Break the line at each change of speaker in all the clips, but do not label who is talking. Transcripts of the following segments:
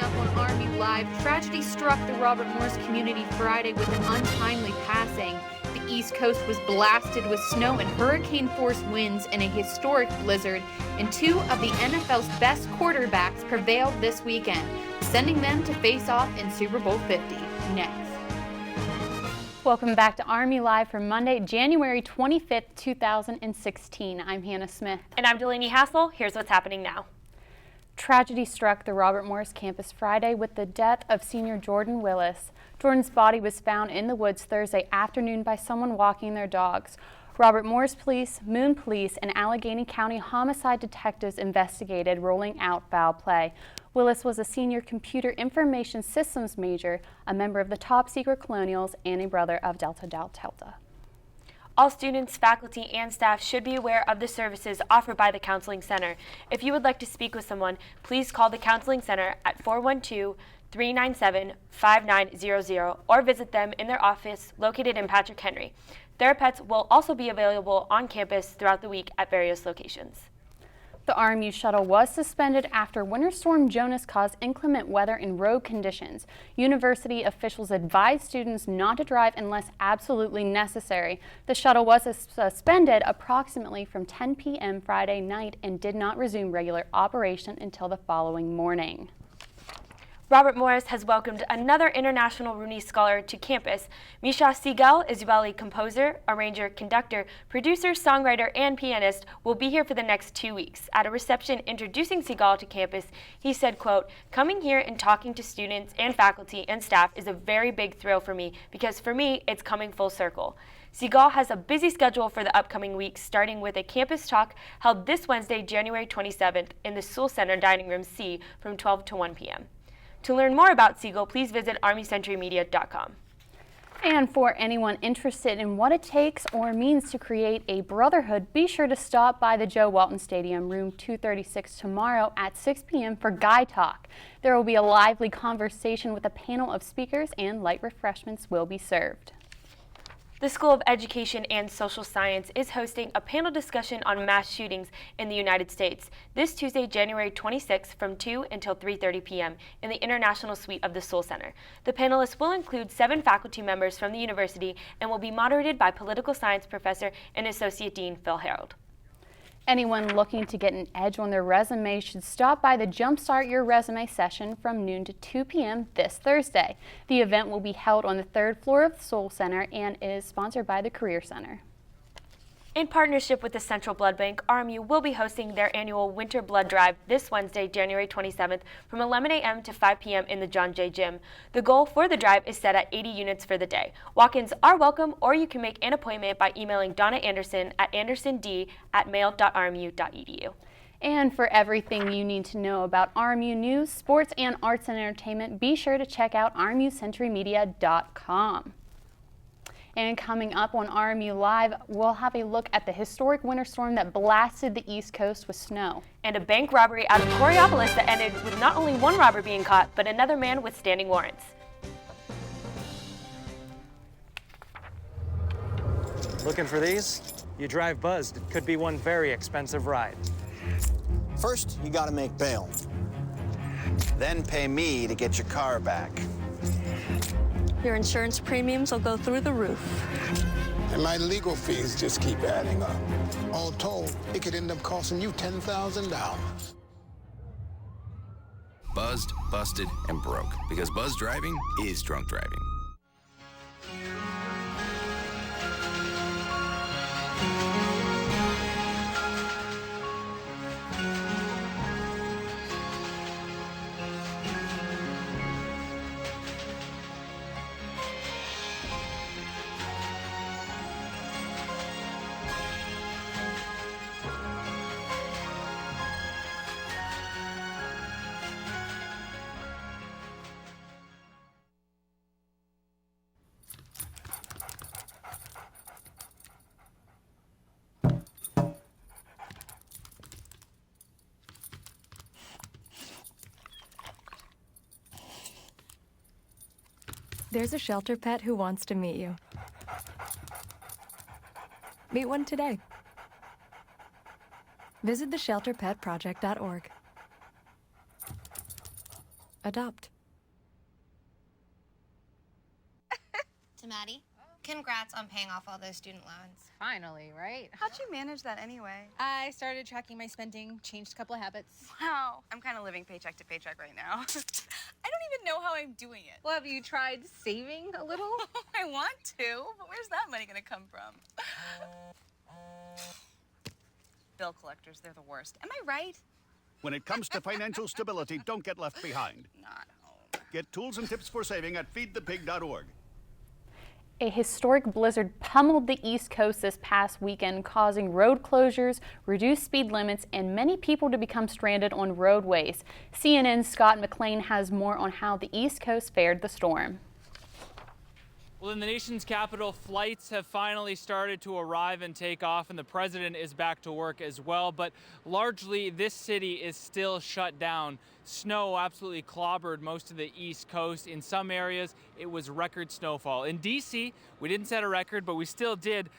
up on RMU Live, tragedy struck the Robert Morris community Friday with an untimely passing. The East Coast was blasted with snow and hurricane-force winds in a historic blizzard, and two of the NFL's best quarterbacks prevailed this weekend, sending them to face off in Super Bowl 50. Next.
Welcome back to RMU Live for Monday, January 25th, 2016. I'm Hannah Smith.
And I'm Delaney Hassel. Here's what's happening now.
Tragedy struck the Robert Morris campus Friday with the death of senior Jordan Willis. Jordan's body was found in the woods Thursday afternoon by someone walking their dogs. Robert Morris Police, Moon Police, and Allegheny County homicide detectives investigated, ruling out foul play. Willis was a senior computer information systems major, a member of the top secret Colonials, and a brother of Delta Delta.
All students, faculty, and staff should be aware of the services offered by the Counseling Center. If you would like to speak with someone, please call the Counseling Center at 412-397-5900 or visit them in their office located in Patrick Henry. Therapests will also be available on campus throughout the week at various locations.
The RMU shuttle was suspended after Winter Storm Jonas caused inclement weather and road conditions. University officials advised students not to drive unless absolutely necessary. The shuttle was suspended approximately from 10 p.m. Friday night and did not resume regular operation until the following morning.
Robert Morris has welcomed another International Rooney Scholar to campus. Misha Segal, Israeli composer, arranger, conductor, producer, songwriter, and pianist, will be here for the next 2 weeks. At a reception introducing Segal to campus, he said, quote, "Coming here and talking to students and faculty and staff is a very big thrill for me because for me, it's coming full circle." Segal has a busy schedule for the upcoming weeks, starting with a campus talk held this Wednesday, January 27th in the Sewell Center Dining Room C from 12 to 1 p.m. To learn more about Segal, please visit armycenturymedia.com.
And for anyone interested in what it takes or means to create a brotherhood, be sure to stop by the Joe Walton Stadium, room 236 tomorrow at 6 p.m. for Guy Talk. There will be a lively conversation with a panel of speakers and light refreshments will be served.
The School of Education and Social Science is hosting a panel discussion on mass shootings in the United States this Tuesday, January 26th from 2 until 3:30 p.m. in the International Suite of the Sewell Center. The panelists will include 7 faculty members from the university and will be moderated by political science professor and associate dean Phil Harold.
Anyone looking to get an edge on their resume should stop by the Jumpstart Your Resume session from noon to 2 p.m. this Thursday. The event will be held on the 3rd floor of the Sewell Center and is sponsored by the Career Center.
In partnership with the Central Blood Bank, RMU will be hosting their annual Winter Blood Drive this Wednesday, January 27th from 11 a.m. to 5 p.m. in the John Jay Gym. The goal for the drive is set at 80 units for the day. Walk-ins are welcome, or you can make an appointment by emailing Donna Anderson at andersond@mail.rmu.edu.
And for everything you need to know about RMU news, sports, and arts and entertainment, be sure to check out rmucenturymedia.com. And coming up on RMU Live, we'll have a look at the historic winter storm that blasted the East Coast with snow.
And a bank robbery out of Coriopolis that ended with not only one robber being caught, but another man with standing warrants.
Looking for these? You drive buzzed. It could be one very expensive ride.
First, you gotta make bail. Then pay me to get your car back.
Your insurance premiums will go through the roof.
And my legal fees just keep adding up. All told, it could end up costing you $10,000.
Buzzed, busted, and broke. Because buzz driving is drunk driving.
There's a shelter pet who wants to meet you. Meet one today. Visit theshelterpetproject.org. adopt.
To Maddie, congrats on paying off all those student loans.
Finally, right?
How'd you manage that anyway?
I started tracking my spending, changed a couple of habits.
Wow, I'm kind of living paycheck to paycheck right now. I don't even know how I'm doing it.
Well, have you tried saving a little?
I want to, but where's that money gonna come from? Bill collectors, they're the worst. Am I right?
When it comes to financial stability, don't get left behind.
Not home.
Get tools and tips for saving at feedthepig.org.
A historic blizzard pummeled the East Coast this past weekend, causing road closures, reduced speed limits, and many people to become stranded on roadways. CNN's Scott McLean has more on how the East Coast fared the storm.
Well, in the nation's capital, flights have finally started to arrive and take off, and the president is back to work as well. But largely, this city is still shut down. Snow absolutely clobbered most of the East Coast. In some areas, it was record snowfall. In D.C., we didn't set a record, but we still did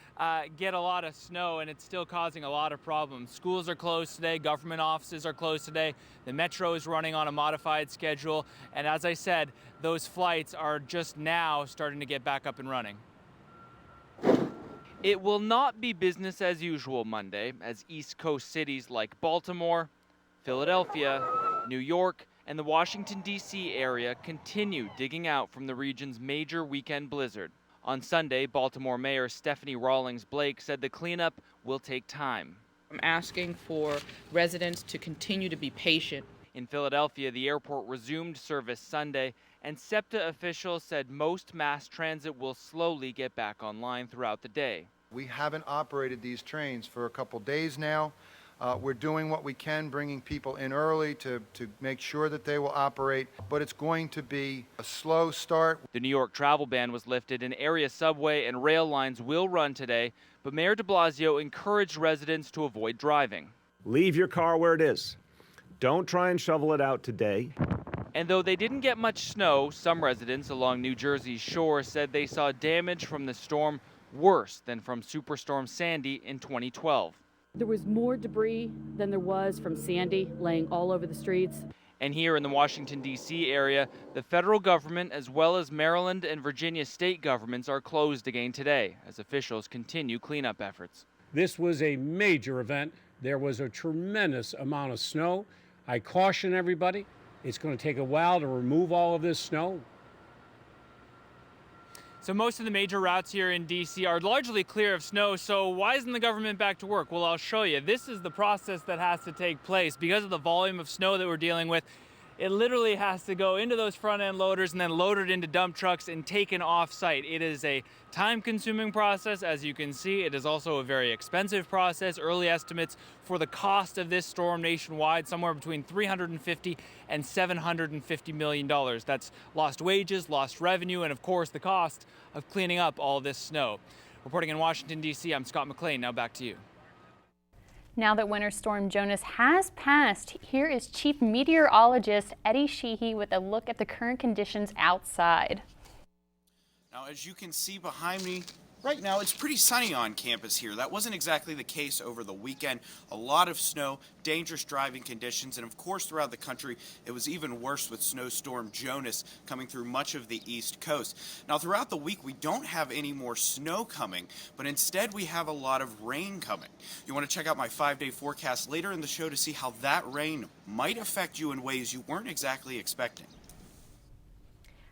get a lot of snow, and it's still causing a lot of problems. Schools are closed today. Government offices are closed today. The metro is running on a modified schedule. And as I said, those flights are just now starting to get back up and running. It will not be business as usual Monday, as East Coast cities like Baltimore, Philadelphia, New York, and the Washington, D.C. area continue digging out from the region's major weekend blizzard. On Sunday, Baltimore Mayor Stephanie Rawlings Blake said the cleanup will take time.
I'm asking for residents to continue to be patient.
In Philadelphia, the airport resumed service Sunday, and SEPTA officials said most mass transit will slowly get back online throughout the day.
We haven't operated these trains for a couple days now. We're doing what we can, bringing people in early to make sure that they will operate, but it's going to be a slow start.
The New York travel ban was lifted, and area subway and rail lines will run today, but Mayor de Blasio encouraged residents to avoid driving.
Leave your car where it is. Don't try and shovel it out today.
And though they didn't get much snow, some residents along New Jersey's shore said they saw damage from the storm worse than from Superstorm Sandy in 2012.
There was more debris than there was from Sandy laying all over the streets.
And here in the Washington, D.C. area, the federal government as well as Maryland and Virginia state governments are closed again today as officials continue cleanup efforts.
This was a major event. There was a tremendous amount of snow. I caution everybody, it's going to take a while to remove all of this snow.
So most of the major routes here in D.C. are largely clear of snow, so why isn't the government back to work? Well, I'll show you. This is the process that has to take place. Because of the volume of snow that we're dealing with, it literally has to go into those front-end loaders and then loaded into dump trucks and taken off-site. It is a time-consuming process, as you can see. It is also a very expensive process. Early estimates for the cost of this storm nationwide, somewhere between $350 and $750 million. That's lost wages, lost revenue, and of course the cost of cleaning up all this snow. Reporting in Washington, D.C., I'm Scott McLean. Now back to you.
Now that Winter Storm Jonas has passed, here is Chief Meteorologist Eddie Sheehy with a look at the current conditions outside.
Now, as you can see behind me, right now it's pretty sunny on campus here. That wasn't exactly the case over the weekend. A lot of snow, dangerous driving conditions, and of course throughout the country it was even worse with snowstorm Jonas coming through much of the East Coast. Now throughout the week we don't have any more snow coming, but instead we have a lot of rain coming. You want to check out my 5-day forecast later in the show to see how that rain might affect you in ways you weren't exactly expecting.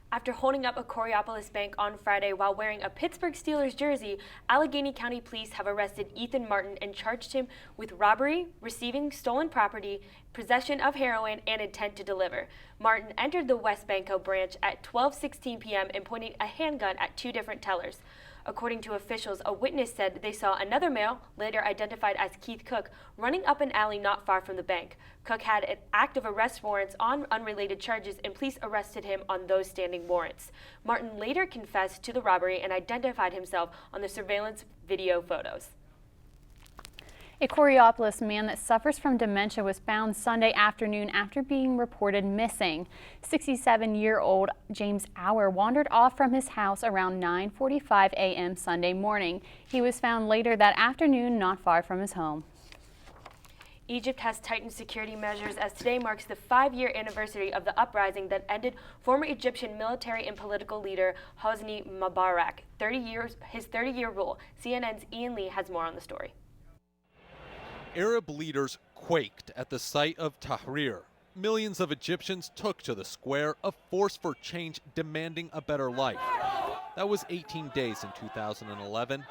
After holding up a Coriopolis bank on Friday while wearing a Pittsburgh Steelers jersey, Allegheny County Police have arrested Ethan Martin and charged him with robbery, receiving stolen property, possession of heroin, and intent to deliver. Martin entered the West Banco branch at 12:16 p.m. and pointed a handgun at two different tellers. According to officials, a witness said they saw another male, later identified as Keith Cook, running up an alley not far from the bank. Cook had active arrest warrants on unrelated charges, and police arrested him on those standing warrants. Martin later confessed to the robbery and identified himself on the surveillance video photos.
A Coriopolis man that suffers from dementia was found Sunday afternoon after being reported missing. 67-year-old James Auer wandered off from his house around 9:45 a.m. Sunday morning. He was found later that afternoon not far from his home.
Egypt has tightened security measures as today marks the 5-year anniversary of the uprising that ended former Egyptian military and political leader Hosni Mubarak. His 30-year rule. CNN's Ian Lee has more on the story.
Arab leaders quaked at the sight of Tahrir. Millions of Egyptians took to the square, a force for change demanding a better life. That was 18 days in 2011.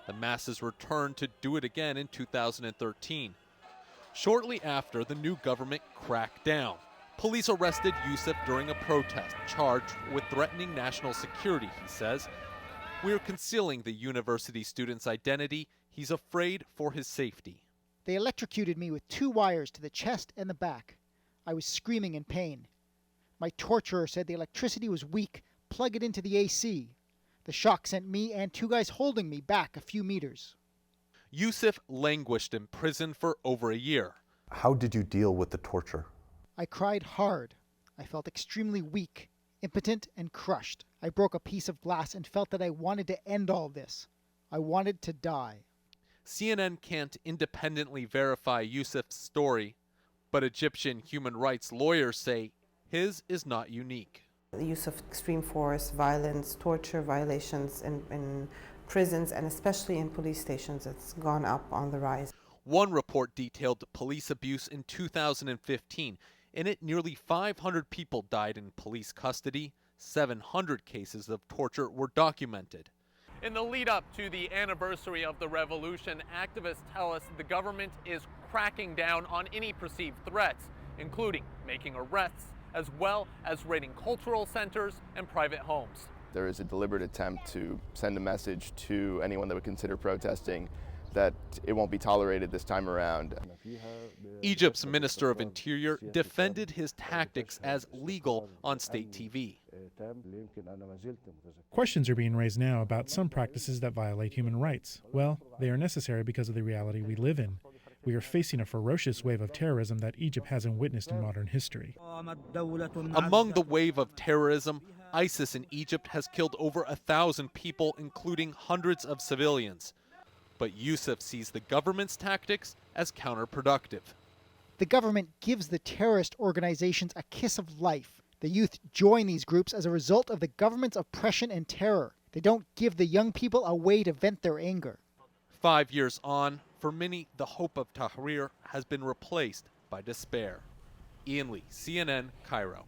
The masses returned to do it again in 2013. Shortly after, the new government cracked down. Police arrested Yusuf during a protest, charged with threatening national security, he says. We're concealing the university student's identity. He's afraid for his safety.
They electrocuted me with 2 wires to the chest and the back. I was screaming in pain. My torturer said the electricity was weak. Plug it into the AC. The shock sent me and 2 guys holding me back a few meters.
Yusuf languished in prison for over a year.
How did you deal with the torture?
I cried hard. I felt extremely weak, impotent, and crushed. I broke a piece of glass and felt that I wanted to end all this. I wanted to die.
CNN can't independently verify Yusuf's story, but Egyptian human rights lawyers say his is not unique.
The use of extreme force, violence, torture violations in prisons, and especially in police stations, it's gone up on the rise.
One report detailed police abuse in 2015. In it, nearly 500 people died in police custody. 700 cases of torture were documented. In the lead up to the anniversary of the revolution, activists tell us the government is cracking down on any perceived threats, including making arrests, as well as raiding cultural centers and private homes.
There is a deliberate attempt to send a message to anyone that would consider protesting that it won't be tolerated this time around.
Egypt's Minister of Interior defended his tactics as legal on state TV.
Questions are being raised now about some practices that violate human rights. Well, they are necessary because of the reality we live in. We are facing a ferocious wave of terrorism that Egypt hasn't witnessed in modern history.
Among the wave of terrorism, ISIS in Egypt has killed over 1,000 people, including hundreds of civilians. But Yusuf sees the government's tactics as counterproductive.
The government gives the terrorist organizations a kiss of life. The youth join these groups as a result of the government's oppression and terror. They don't give the young people a way to vent their anger.
5 years on, for many, the hope of Tahrir has been replaced by despair. Ian Lee, CNN, Cairo.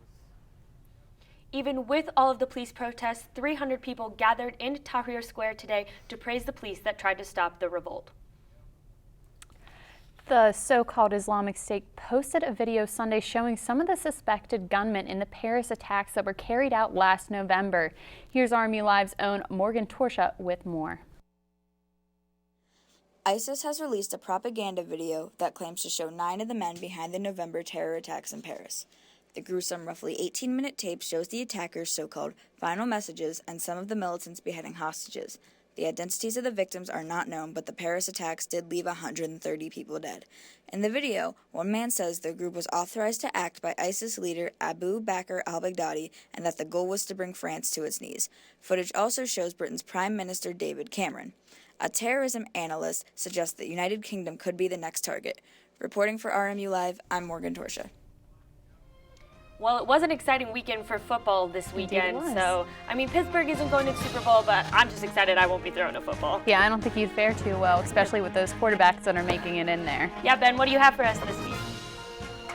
Even with all of the police protests, 300 people gathered in Tahrir Square today to praise the police that tried to stop the revolt.
The so-called Islamic State posted a video Sunday showing some of the suspected gunmen in the Paris attacks that were carried out last November. Here's RMU Live's own Morgan Torsha with more.
ISIS has released a propaganda video that claims to show 9 of the men behind the November terror attacks in Paris. The gruesome, roughly 18-minute tape shows the attackers' so-called final messages and some of the militants beheading hostages. The identities of the victims are not known, but the Paris attacks did leave 130 people dead. In the video, one man says the group was authorized to act by ISIS leader Abu Bakr al-Baghdadi and that the goal was to bring France to its knees. Footage also shows Britain's Prime Minister David Cameron. A terrorism analyst suggests the United Kingdom could be the next target. Reporting for RMU Live, I'm Morgan Torsha.
Well, it was an exciting weekend for football this weekend, so, I mean, Pittsburgh isn't going to the Super Bowl, but I'm just excited I won't be throwing a football.
Yeah, I don't think you'd fare too well, especially with those quarterbacks that are making it in there.
Yeah, Ben, what do you have for us this week?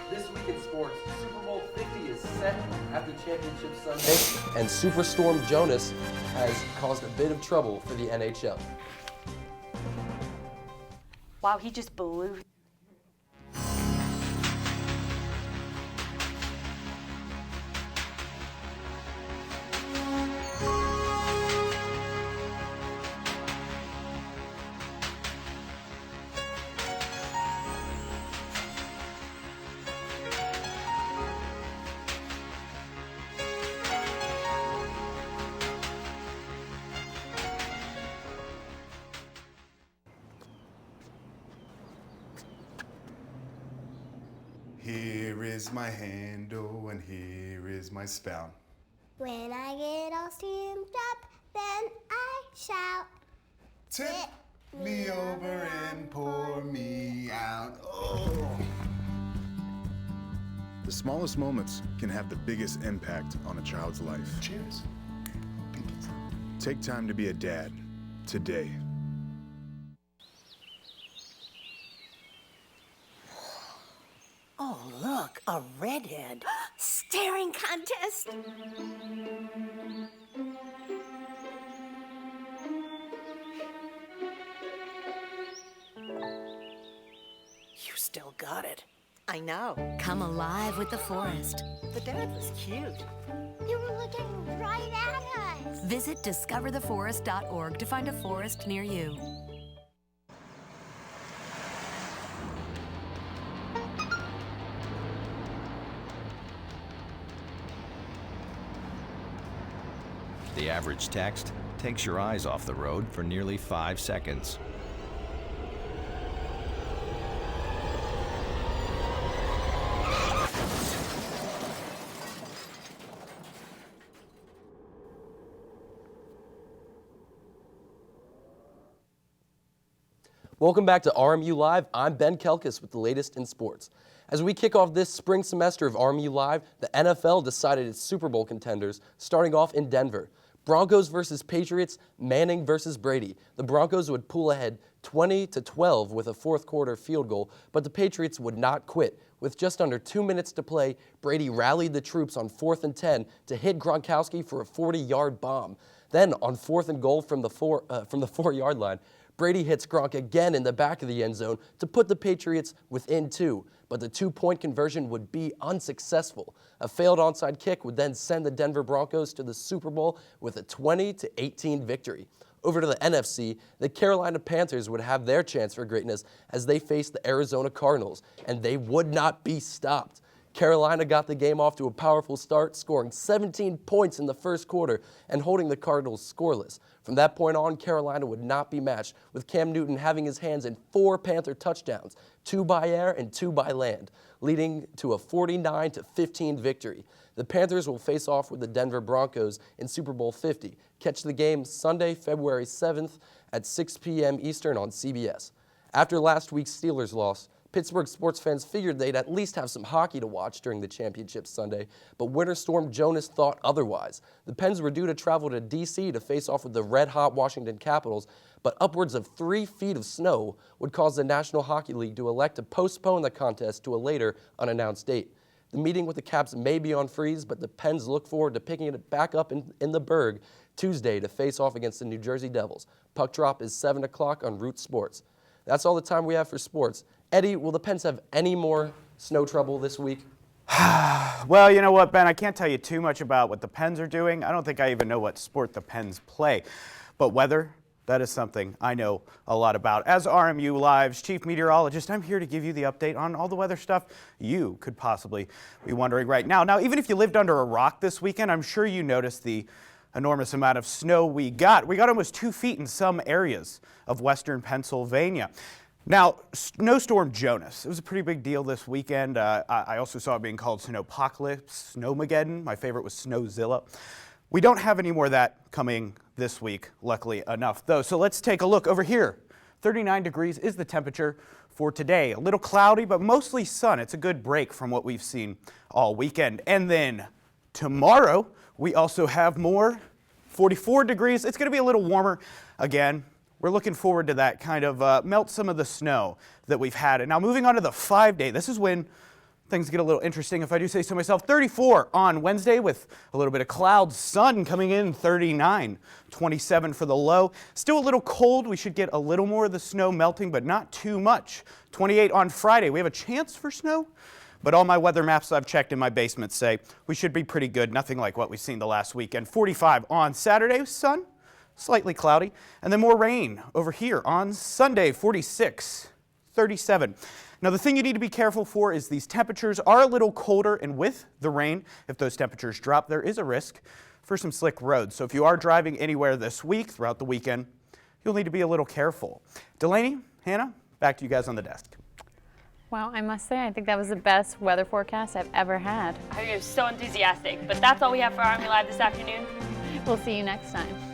This week in sports, Super Bowl 50 is set after Championship Sunday, and Superstorm Jonas has caused a bit of trouble for the NHL.
Wow, he just blew.
Here is my handle and here is my spout.
When I get all steamed up, then I shout.
Tip me over and pour me out. Oh. The smallest moments can have the biggest impact on a child's life. Cheers. Take time to be a dad today.
Oh, look, a redhead. Staring contest. You still got it. I know. Come alive with the forest. The dad was cute.
You were looking right at us.
Visit discovertheforest.org to find a forest near you.
The average text takes your eyes off the road for nearly 5 seconds.
Welcome back to RMU Live. I'm Ben Kelkis with the latest in sports. As we kick off this spring semester of RMU Live, the NFL decided its Super Bowl contenders, starting off in Denver. Broncos versus Patriots, Manning versus Brady. The Broncos would pull ahead 20-12 with a fourth quarter field goal, but the Patriots would not quit. With just under 2 minutes to play, Brady rallied the troops on 4th and 10 to hit Gronkowski for a 40-yard bomb. Then on 4th and goal from the 4-yard line, Brady hits Gronk again in the back of the end zone to put the Patriots within 2, but the 2-point conversion would be unsuccessful. A failed onside kick would then send the Denver Broncos to the Super Bowl with a 20-18 victory. Over to the NFC, the Carolina Panthers would have their chance for greatness as they faced the Arizona Cardinals, and they would not be stopped. Carolina got the game off to a powerful start, scoring 17 points in the first quarter and holding the Cardinals scoreless. From that point on, Carolina would not be matched, with Cam Newton having his hands in 4 Panther touchdowns, 2 by air and 2 by land, leading to a 49-15 victory. The Panthers will face off with the Denver Broncos in Super Bowl 50. Catch the game Sunday, February 7th at 6 p.m. Eastern on CBS. After last week's Steelers loss, Pittsburgh sports fans figured they'd at least have some hockey to watch during the championship Sunday, but Winter Storm Jonas thought otherwise. The Pens were due to travel to D.C. to face off with the red-hot Washington Capitals, but upwards of 3 feet of snow would cause the National Hockey League to elect to postpone the contest to a later, unannounced date. The meeting with the Caps may be on freeze, but the Pens look forward to picking it back up in the Berg Tuesday to face off against the New Jersey Devils. Puck drop is 7 o'clock on Root Sports. That's all the time we have for sports. Eddie, will the Pens have any more snow trouble this week?
Well, you know what, Ben? I can't tell you too much about what the Pens are doing. I don't think I even know what sport the Pens play. But weather, that is something I know a lot about. As RMU Live's chief meteorologist, I'm here to give you the update on all the weather stuff you could possibly be wondering right now. Now, even if you lived under a rock this weekend, I'm sure you noticed the enormous amount of snow we got. We got almost 2 feet in some areas of western Pennsylvania. Now, Snowstorm Jonas, it was a pretty big deal this weekend. I also saw it being called Snowpocalypse, Snowmageddon. My favorite was Snowzilla. We don't have any more of that coming this week, luckily enough, though. So let's take a look over here. 39 degrees is the temperature for today. A little cloudy, but mostly sun. It's a good break from what we've seen all weekend. And then tomorrow, we also have more 44 degrees. It's going to be a little warmer again. We're looking forward to that, kind of melt some of the snow that we've had. And now moving on to the 5-day, this is when things get a little interesting, if I do say so myself. 34 on Wednesday with a little bit of clouds, sun coming in, 39, 27 for the low. Still a little cold. We should get a little more of the snow melting, but not too much. 28 on Friday. We have a chance for snow, but all my weather maps I've checked in my basement say we should be pretty good. Nothing like what we've seen the last weekend. 45 on Saturday, sun. Slightly cloudy, and then more rain over here on Sunday, 46, 37. Now, the thing you need to be careful for is these temperatures are a little colder, and with the rain, if those temperatures drop, there is a risk for some slick roads. So if you are driving anywhere this week, throughout the weekend, you'll need to be a little careful. Delaney, Hannah, back to you guys on the desk.
Well, I must say, I think that was the best weather forecast I've ever had.
I am so enthusiastic, but that's all we have for RMU Live this afternoon.
We'll see you next time.